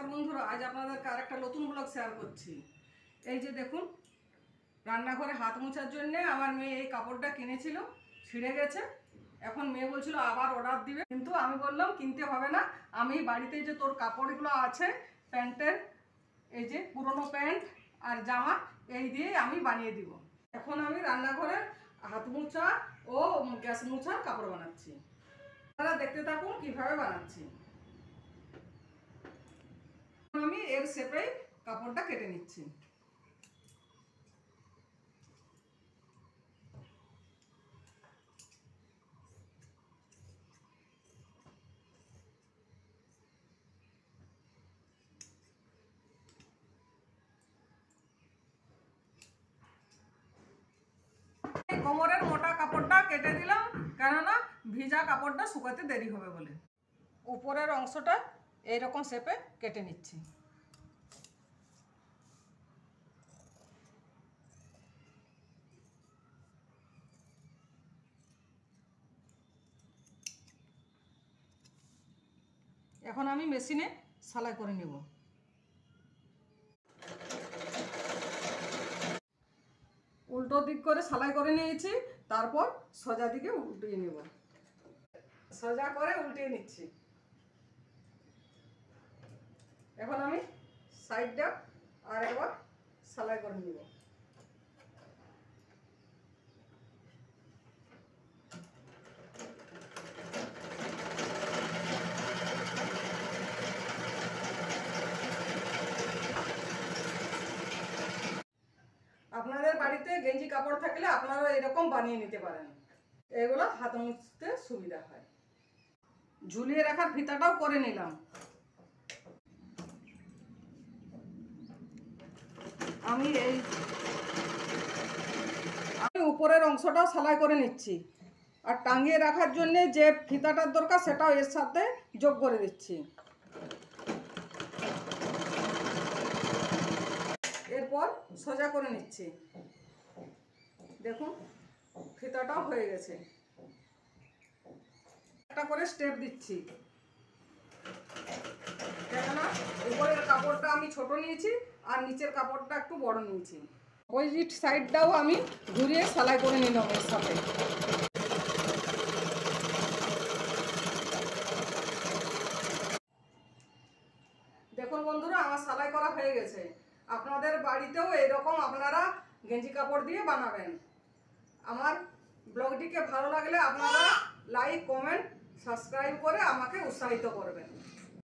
নমস্কার বন্ধুরা, আজ আপনাদেরকে আরেকটা নতুন ব্লগ শেয়ার করছি। এই যে দেখুন, রান্নাঘরে হাত মোছার জন্য আমার মেয়ে এই কাপড়টা কিনেছিল, ছিঁড়ে গেছে। এখন মেয়ে বলছিল আবার অর্ডার দিবে, কিন্তু আমি বললাম কিনতে হবে না, আমি বাড়িতে যে তোর কাপড়গুলো আছে প্যান্টের, এই যে পুরনো প্যান্ট আর জামা, এই দিয়ে আমি বানিয়ে দিব। এখন আমি রান্নাঘরে হাত মোছা ও গ্যাস মোছার কাপড় বানাচ্ছি। আপনারা দেখতে থাকুন কিভাবে বানাচ্ছি। আমি এর শেপে কাপড়টা কেটে নিচ্ছি। কোমরের মোটা কাপড়টা কেটে দিলাম, কেননা ভিজা কাপড়টা শুকাতে দেরি হবে বলে। উপরের অংশটা এইরকম শেপে কেটে নিচ্ছি। এখন আমি মেশিনে সেলাই করে নেব। উল্টো দিক করে সেলাই করে নিয়েছি, তারপর সোজা দিকে উল্টিয়ে নেব। সোজা করে উল্টিয়ে নিচ্ছি। এখন আমি সাইডটা আর একবার সেলাই করে নেব। আপনাদের বাড়িতে গেঞ্জি কাপড় থাকলে আপনারা এরকম বানিয়ে নিতে পারেন, এগুলো হাত মুছতে সুবিধা হয়। ঝুলিয়ে রাখার ফিতাটাও করে নিলাম। আমি উপরের অংশটাও সেলাই করে নিচ্ছি, আর টাঙিয়ে রাখার জন্য যে ফিতাটার দরকার সেটাও এর সাথে যোগ করে দিচ্ছি। এরপর সোজা করে নিচ্ছি। দেখুন ফিতাটাও হয়ে গেছে। একটা করে স্টেপ দিচ্ছি, কেননা উপরের কাপড়টা আমি ছোট নিয়েছি আর নিচের কাপড়টা একটু বড় নিয়েছি। অপোজিট সাইডটাও আমি ঘুরিয়ে সেলাই করে নিলাম এর সাথে। দেখুন বন্ধুরা, আমার সেলাই করা হয়ে গেছে। আপনাদের বাড়িতেও এরকম আপনারা গেঞ্জি কাপড় দিয়ে বানাবেন। আমার ব্লগটিকে ভালো লাগলে আপনারা লাইক, কমেন্ট, সাবস্ক্রাইব করে আমাকে উৎসাহিত করবেন।